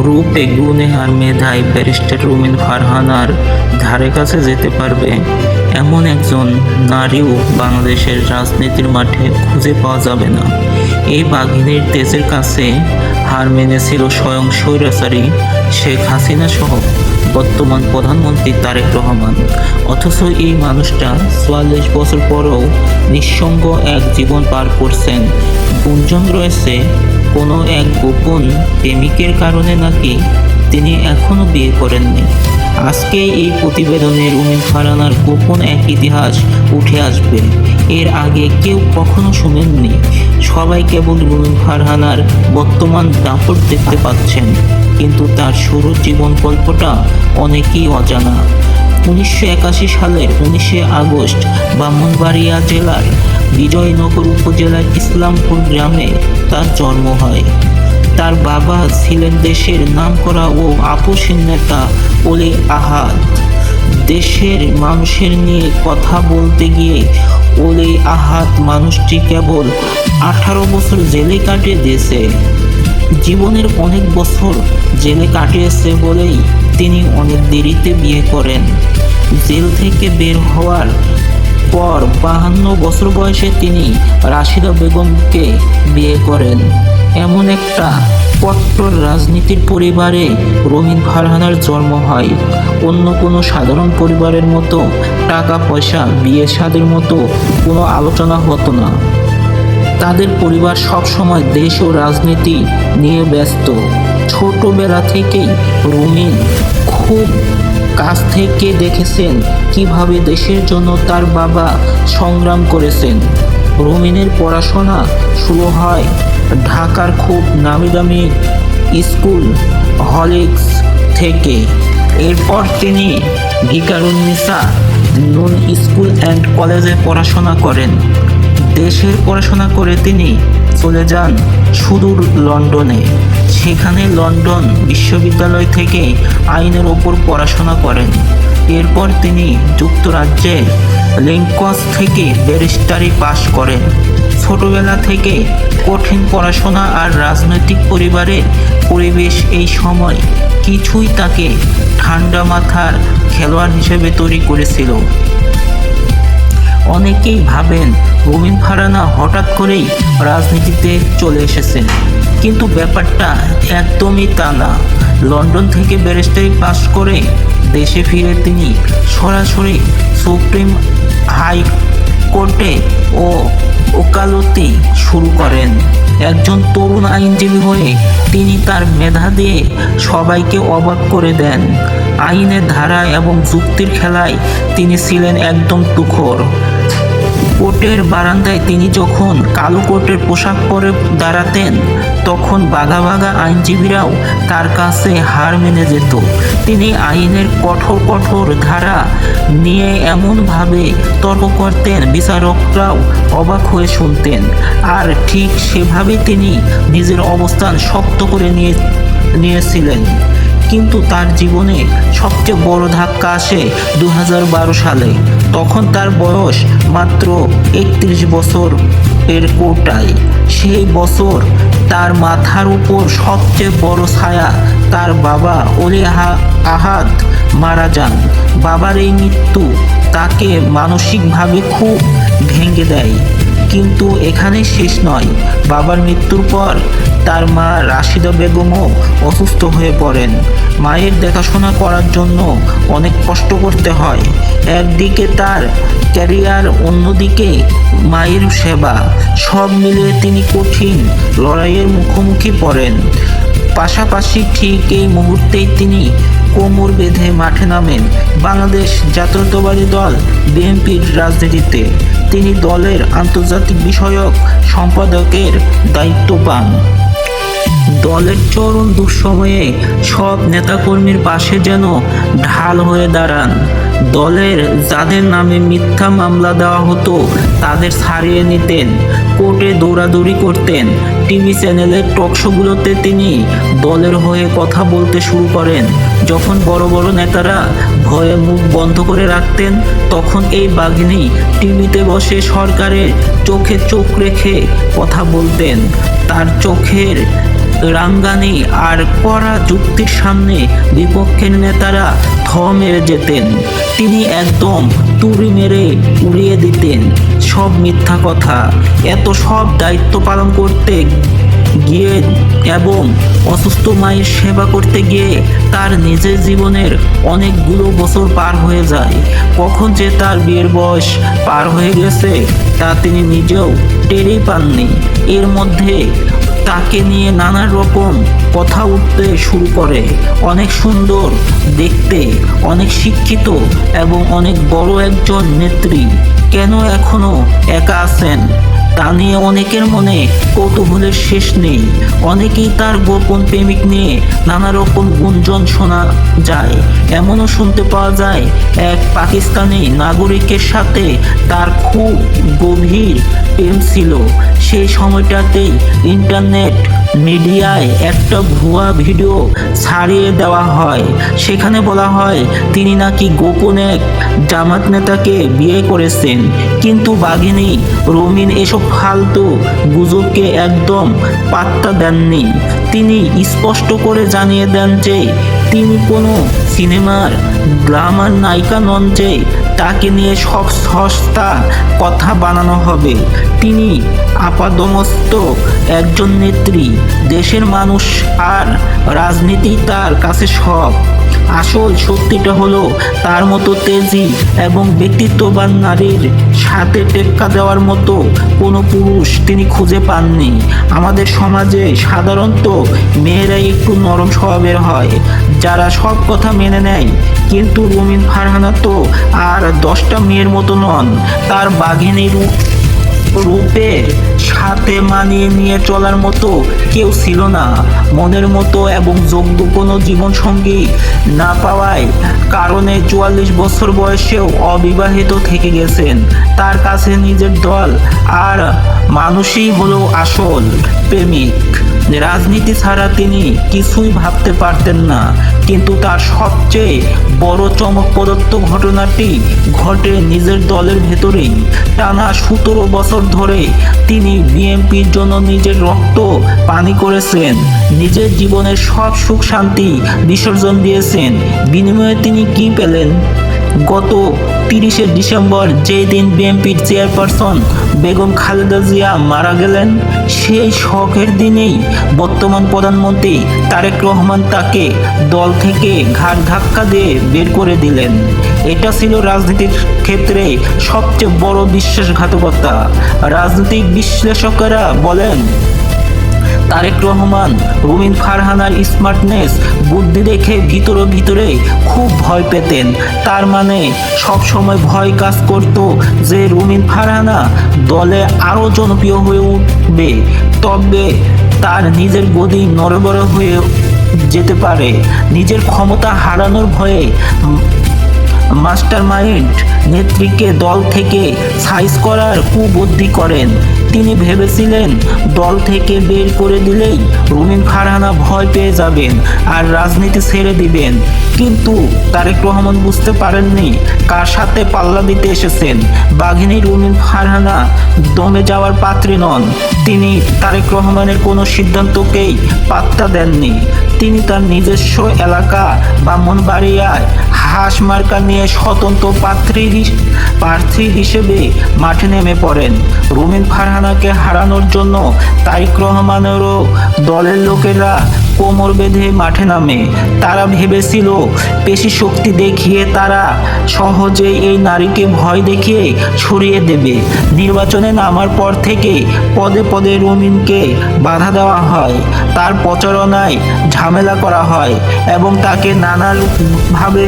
রূপে গুণে আর মেধায় ব্যারিস্টার রুমিন ফারহানার ধারে কাছে যেতে পারবে এমন একজন নারীও বাংলাদেশের রাজনীতির মাঠে খুঁজে পাওয়া যাবে না। এই বাঘিনীর তেজের কাছে হার মেনেছিল স্বয়ং স্বৈরাচারী শেখ হাসিনা সহ বর্তমান প্রধানমন্ত্রী তারেক রহমান। অথচ এই মানুষটা ৪৪ বছর পরেও নিঃসঙ্গ এক জীবন পার করছেন। গুঞ্জন রয়েছে কোনো এক গোপন প্রেমিকের কারণে নাকি তিনি এখনও বিয়ে করেননি। আজকে এই প্রতিবেদনে রুমিন ফারহানার গোপন এক ইতিহাস উঠে আসবে। এর আগে কেউ কখনো শুনেননি। সবাই কেবল রুমিন ফারহানার বর্তমান দাপট দেখতে পাচ্ছেন, কিন্তু তার শুরুর জীবন গল্পটা অনেকেই অজানা। ১৯৮১ সালের ১৯শে আগস্ট ব্রাহ্মণবাড়িয়া জেলার বিজয়নগর উপজেলার ইসলামপুর গ্রামে তার জন্ম হয়। তার বাবা ছিলেন দেশের নামকরা ও আপসহীন নেতা ওলি আহাদ। দেশের মানুষের নিয়ে কথা বলতে গিয়ে ওলি আহাদ মানুষটি কেবল ১৮ বছর জেলে কাটিয়ে দিয়েছে। জীবনের অনেক বছর জেলে কাটিয়েছে বলেই তিনি অনেক দেরিতে বিয়ে করেন। জেল থেকে বের হওয়ার পর ৫২ বছর বয়সে তিনি রাশিদা বেগমকে বিয়ে করেন। এমন একটা কট্টর রাজনীতির পরিবারে রুমিন ফারহানার জন্ম হয়। অন্য কোনো সাধারণ পরিবারের মতো টাকা পয়সা বিয়ে শাদীর মতো কোনো আলোচনা হতো না। তাদের পরিবার সবসময় দেশ ও রাজনীতি নিয়ে ব্যস্ত। ছোটবেলা থেকেই রুমিন খুব কাছ থেকে দেখেছেন কিভাবে দেশের জন্য তার বাবা সংগ্রাম করেছেন। রুমিনের পড়াশোনা শুরু হয় ঢাকার খুব নামি দামি স্কুল হলিক্স থেকে। এরপর তিনি ভিকারুননিসা নুন স্কুল অ্যান্ড কলেজে পড়াশোনা করেন। দেশের পড়াশোনা করে তিনি চলে যান সুদূর লন্ডনে। সেখানে লন্ডন বিশ্ববিদ্যালয় থেকে আইনের ওপর পড়াশোনা করেন। এরপর তিনি যুক্তরাজ্যের লিঙ্কস থেকে ব্যারিস্টারি পাশ করেন। ছোটবেলা থেকে কঠিন পড়াশোনা আর রাজনৈতিক পরিবারের পরিবেশ এই সময় কিছুই তাকে ঠান্ডা মাথার খেলোয়াড় হিসেবে তৈরি করেছিল। অনেকেই ভাবেন রুমিন ফারহানা হঠাৎ করেই রাজনীতিতে চলে এসেছেন, কিন্তু ব্যাপারটা একদমই তা না। লন্ডন থেকে ব্যারিস্টারি পাশ করে দেশে ফিরে তিনি সরাসরি সুপ্রিম হাইকোর্টে ওকালতি শুরু করেন। একজন তরুণ আইনজীবী হয়ে তিনি তার মেধা দিয়ে সবাইকে অবাক করে দেন। আইনের ধারা এবং যুক্তির খেলায় তিনি ছিলেন একদম তুখোড়। কোর্টের বারান্দায় তিনি যখন কালো কোর্টের পোশাক পরে দাঁড়াতেন, তখন বাঘা বাঘা আইনজীবীরাও তার কাছে হার মেনে যেত। তিনি আইনের কঠোর কঠোর ধারা নিয়ে এমনভাবে তর্ক করতেন, বিচারকরাও অবাক হয়ে শুনতেন। আর ঠিক সেভাবেই তিনি নিজের অবস্থান শক্ত করে নিয়েছিলেন। কিন্তু তার জীবনে সবচেয়ে বড় ধাক্কা আসে ২০১২ সালে। তখন তার বয়স মাত্র ৩১ বছর এর কোটায়। সেই বছর তার মাথার উপর সবচেয়ে বড় ছায়া তার বাবা ওলি আহাদ মারা যান। বাবার এই মৃত্যু তাকে মানসিকভাবে খুব ভেঙে দেয়। কিন্তু এখানে শেষ নয়। বাবার মৃত্যুর পর তার মা রাশিদা বেগমও অসুস্থ হয়ে পড়েন। মায়ের দেখাশোনা করার জন্য অনেক কষ্ট করতে হয়। একদিকে তার ক্যারিয়ার, অন্যদিকে মায়ের সেবা, সব মিলিয়ে তিনি কঠিন লড়াইয়ের মুখোমুখি পড়েন। পাশাপাশি ঠিক এই মুহূর্তেই তিনি কোমর বেঁধে মাঠে নামেন বাংলাদেশ জাতীয়তাবাদী দল বিএনপির রাজনীতিতে। তিনি দলের আন্তর্জাতিক বিষয়ক সম্পাদকের দায়িত্ব পান। দলের চরম দুঃসময়ে সব নেতাকর্মীর পাশে যেন ঢাল হয়ে দাঁড়ান। দলের যাদের নামে মিথ্যা মামলা দেওয়া হতো তাদের ছাড়িয়ে নিতেন। কোর্টে দৌড়াদৌড়ি করতেন। টিভি চ্যানেলের টকশোগুলোতে তিনি দলের হয়ে কথা বলতে শুরু করেন। যখন বড় বড় নেতারা ভয়ে মুখ বন্ধ করে রাখতেন, তখন এই বাঘিনী টিভিতে বসে সরকারের চোখে চোখ রেখে কথা বলতেন। তার চোখের রাঙ্গানি আর কড়া যুক্তির সামনে বিপক্ষের নেতারা থ মেরে যেতেন। তিনি একদম তুড়ি মেরে উড়িয়ে দিতেন সব মিথ্যা কথা। এত সব দায়িত্ব পালন করতে গিয়ে এবং অসুস্থ মায়ের সেবা করতে গিয়ে তার নিজের জীবনের অনেকগুলো বছর পার হয়ে যায়। কখন যে তার বিয়ের বয়স পার হয়ে গেছে তা তিনি নিজেও টেরই পাননি। এর মধ্যে তাকে নিয়ে নানা রকম কথা উঠতে শুরু করে। অনেক সুন্দর দেখতে, অনেক শিক্ষিত এবং অনেক বড় একজন নেত্রী কেন এখনো একা আছেন তা নিয়ে অনেকের মনে কৌতূহলের শেষ নেই। অনেকেই তার গোপন প্রেমিক নিয়ে নানা রকম গুঞ্জন শোনা যায়। এমনও শুনতে পাওয়া যায় এক পাকিস্তানি নাগরিকের সাথে তার খুব গভীর প্রেম ছিল। সেই সময়টাতেই ইন্টারনেট মিডিয়ায় একটা ভুয়া ভিডিও ছাড়িয়ে দেওয়া হয়। সেখানে বলা হয় তিনি নাকি গোপনে এক জামাত নেতাকে বিয়ে করেছেন। কিন্তু বাঘিনী রুমিন এসব ফালতু গুজবকে একদম পাত্তা দেননি। তিনি স্পষ্ট করে জানিয়ে দেন যে তিনি কোনো সিনেমার গ্ল্যামার নায়িকা নন যে তাকে নিয়ে সব সস্তা কথা বানানো হবে। তিনি আপাদমস্তক একজন নেত্রী। দেশের মানুষ আর রাজনীতি তার কাছে সব। আসল সত্যিটা হলো তার মতো তেজি এবং ব্যক্তিত্ববান নারীর সাথে টেক্কা দেওয়ার মতো কোনো পুরুষ তিনি খুঁজে পাননি। আমাদের সমাজে সাধারণত মেয়েরাই একটু নরম স্বভাবের হয়, যারা সব কথা মেনে নেয়। কিন্তু রুমিন ফারহানা তো আর 10টা মেয়ের মতো নন। তার বাঘিনী রূপের সাথে মানিয়ে নিয়ে চলার মতো কেউ ছিল না। মনের মতো এবং যোগ্য কোনো জীবনসঙ্গী না পাওয়ায় কারণে 44 বছর বয়সেও অবিবাহিত থেকে গেছেন। তার কাছে নিজের দল আর মানুষই হলো আসল প্রেমিক। রাজনীতি ছাড়া তিনি কিছুই ভাবতে পারতেন না। কিন্তু তার সবচেয়ে বড় চমকপ্রদ ঘটনাটি ঘটে নিজের দলের ভেতরেই। টানা 17 বছর ধরে তিনি বিএনপির জন্য নিজের রক্ত পানি করেছেন, নিজের জীবনের সব সুখ শান্তি বিসর্জন দিয়েছেন। বিনিময়ে তিনি কি পেলেন? গত 30শে ডিসেম্বর যেই দিন বিএনপির চেয়ারপারসন বেগম খালেদা জিয়া মারা গেলেন, সেই শোকের দিনেই বর্তমান প্রধানমন্ত্রী তারেক রহমান তাকে দল থেকে ঘাট ধাক্কা দিয়ে বের করে দিলেন। এটা ছিল রাজনীতির ক্ষেত্রে সবচেয়ে বড় বিশ্বাসঘাতকতা। রাজনৈতিক বিশ্লেষকেরা বলেন তারেক রহমান রুমিন ফারহানার স্মার্টনেস, বুদ্ধি দেখে ভিতরে ভিতরে খুব ভয় পেতেন। তার মানে সব সময় ভয় কাজ করত যে রুমিন ফারহানা দলে আরও জনপ্রিয় হয়ে উঠবে, তবে তার নিজের গদি নড়বড়ে হয়ে যেতে পারে। নিজের ক্ষমতা হারানোর ভয়ে মাস্টারমাইন্ড নেত্রীকে দল থেকে সাইজ করার কুবুদ্ধি করেন। তিনি ভেবেছিলেন দল থেকে বের করে দিলেই রুমিন ফারহানা ভয় পেয়ে যাবেন আর রাজনীতি ছেড়ে দিবেন। কিন্তু তারেক রহমান বুঝতে পারেননি কার সাথে পাল্লা দিতে এসেছেন। বাঘিনী রুমিন ফারহানা দমে যাওয়ার পাত্রী নন। তিনি তারেক রহমানের কোনো সিদ্ধান্তকেই পাত্তা দেননি। তিনি তার নিজস্ব এলাকা ব্রাহ্মণবাড়িয়ায় হাঁস মার্কা নিয়ে স্বতন্ত্র প্রার্থী হিসেবে মাঠে নেমে পড়েন। রুমিন ফারহানাকে হারানোর জন্য তারেক রহমানেরও দলের লোকেরা কোমর বেঁধে মাঠে নামে। তারা ভেবেছিল পেশি শক্তি দেখিয়ে তারা সহজেই এই নারীকে ভয় দেখিয়ে সরিয়ে দেবে। নির্বাচনে নামার পর থেকে পদে পদে রুমিনকে বাধা দেওয়া হয়, তার প্রচারণায় ঝামেলা করা হয় এবং তাকে নানাভাবে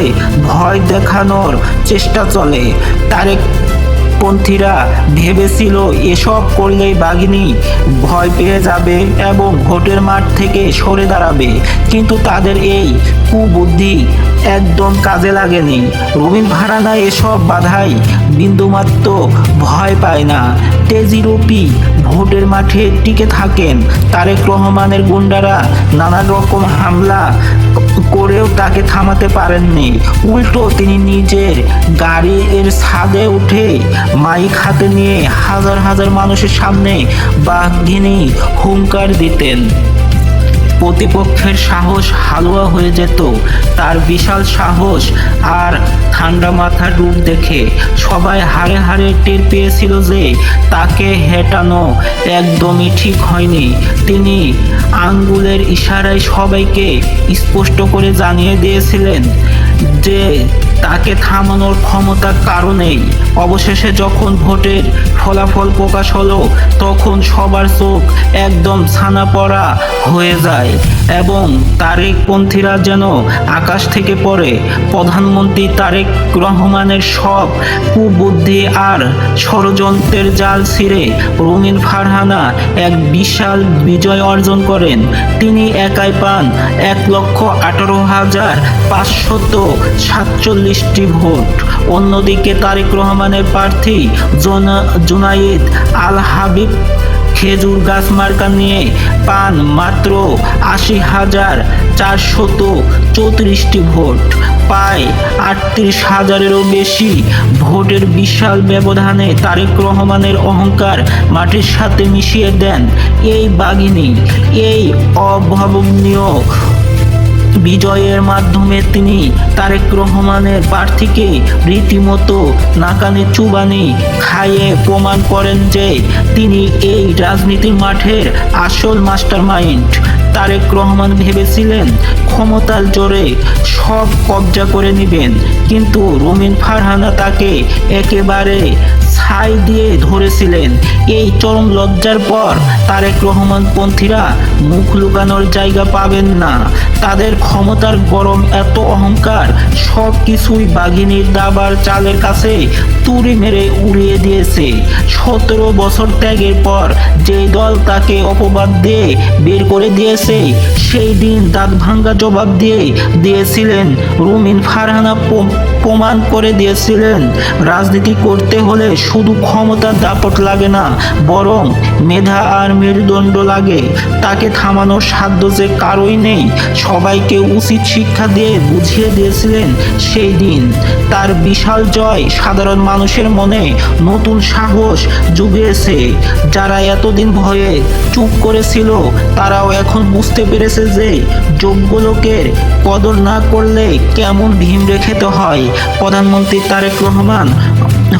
ভয় দেখানোর চেষ্টা চলে। তারেক পন্থীরা ভেবেছিল এসব করলেই বাঘিনী ভয় পেয়ে যাবে এবং ভোটের মাঠ থেকে সরে দাঁড়াবে। কিন্তু তাদের এই কুবুদ্ধি একদম কাজে লাগেনি। রুমিন ফারহানা এসব বাধাই বিন্দুমাত্র ভয় পায় না। তেজিরূপী ভোটের মাঠে টিকে থাকেন। তারেক রহমানের গুন্ডারা নানা রকম হামলা করেও তাকে থামাতে পারেননি। উল্টো তিনি নিজের গাড়ির ছাদে উঠে মাইক হাতে নিয়ে হাজার হাজার মানুষের সামনে বাঘিনী হুঙ্কার দিতেন। প্রতিপক্ষের সাহস হালুয়া হয়ে যেত। তার বিশাল সাহস আর ঠান্ডা মাথার রূপ দেখে সবাই হাড়ে হাড়ে টের পেয়েছিল যে তাকে হেটানো একদমই ঠিক হয়নি। তিনি আঙ্গুলের ইশারায় সবাইকে স্পষ্ট করে জানিয়ে দিয়েছিলেন যে তাকে থামানোর ক্ষমতা কারো নেই। অবশেষে যখন ভোটের ফলাফল প্রকাশ হলো তখন সবার চোখ একদম ছানা পড়া হয়ে যায় এবং তারেকপন্থীরা যেন আকাশ থেকে পড়ে। প্রধানমন্ত্রী তারেক রহমানের সব কুবুদ্ধি আর ষড়যন্ত্রের জাল ছিঁড়ে রুমিন ফারহানা এক বিশাল বিজয় অর্জন করেন। তিনি একাই পান ১,১৮,৫৪৭টি ভোট। অন্যদিকে তারেক রহমানের প্রার্থী জুনাইদ আল হাবিব খেজুর গাছ মার্কা নিয়ে পান মাত্র ৮০,৪34টি ভোট। প্রায় ৩৮,০০০-এরও বেশি ভোটের বিশাল ব্যবধানে তারেক রহমানের অহংকার মাটির সাথে মিশিয়ে দেন এই বাঘিনী। এই অভাবনীয় বিজয়ের মাধ্যমে তিনি তারেক রহমানের প্রার্থীকে রীতিমতো নাকানি চুবানি খাইয়ে প্রমাণ করেন যে তিনি এই রাজনীতির মাঠের আসল মাস্টার মাইন্ড। তারেক রহমান ভেবেছিলেন ক্ষমতার জোরে সব কবজা করে নেবেন, কিন্তু রুমিন ফারহানা তাকে একেবারে ছাই দিয়ে ধরেছিলেন। এই চরম লজ্জার পর তারেক রহমান পন্থীরা মুখ লুকানোর জায়গা পাবেন না। তাদের ক্ষমতার গরম এত অহংকার সব কিছুই বাঘিনীর দাবার চালের কাছে তুড়ি মেরে উড়িয়ে দিয়েছে। ১৭ বছর ত্যাগের পর যে দল তাকে অপবাদ দিয়ে বের করে দিয়েছে সেই দিন দাঁত ভাঙ্গা জবাব দিয়েছিলেন রুমিন ফারহানা। প্রমাণ করে দিয়েছিলেন রাজনীতি করতে হলে শুধু ক্ষমতার দাপট লাগে না, বরং মেধা আর মেরুদণ্ড লাগে। তাকে থামানোর সাধ্য যে কারোই নেই সবাইকে উচিত শিক্ষা দিয়ে বুঝিয়ে দিয়েছিলেন সেই দিন। তার বিশাল জয় সাধারণ মানুষের মনে নতুন সাহস জুগিয়েছে। যারা এতদিন ভয়ে চুপ করেছিল তারাও এখন বুঝতে পেরেছে যে যোগ্য লোকের কদর না করলে কেমন ভিমড়ে খেতে হয়। প্রধানমন্ত্রী তারেক রহমান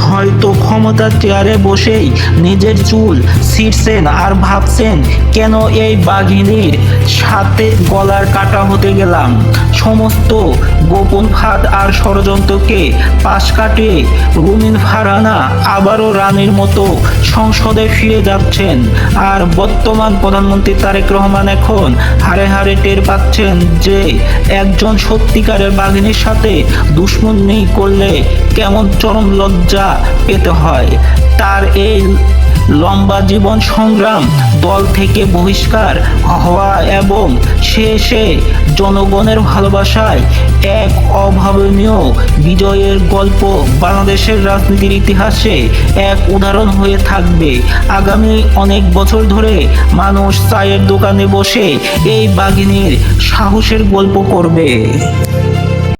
হয়তো ক্ষমতার চেয়ারে বসেই নিজের চুল ছিঁড়ছেন আর ভাবছেন, কেন এই বাঘিনীর সাথে গলার কাটা হতে গেলাম। সমস্ত গোপন ফাঁদ আর ষড়যন্ত্রকে পাশ কাটিয়ে রুমিন ফারহানা আবারও রানীর মতো সংসদে ফিরে যাচ্ছেন। আর বর্তমান প্রধানমন্ত্রী তারেক রহমান এখন হাড়ে হাড়ে টের পাচ্ছেন যে একজন সত্যিকারের বাঘিনীর সাথে দুশ্মনী করলে কেমন চরম লজ্জা পেতে হয়। তার এই লম্বা জীবন সংগ্রাম, দল থেকে বহিষ্কার হওয়া এবং শেষে জনগণের ভালোবাসায় এক অভাবনীয় বিজয়ের গল্প বাংলাদেশের রাজনীতির ইতিহাসে এক উদাহরণ হয়ে থাকবে। আগামী অনেক বছর ধরে মানুষ চায়ের দোকানে বসে এই বাঘিনীর সাহসের গল্প করবে।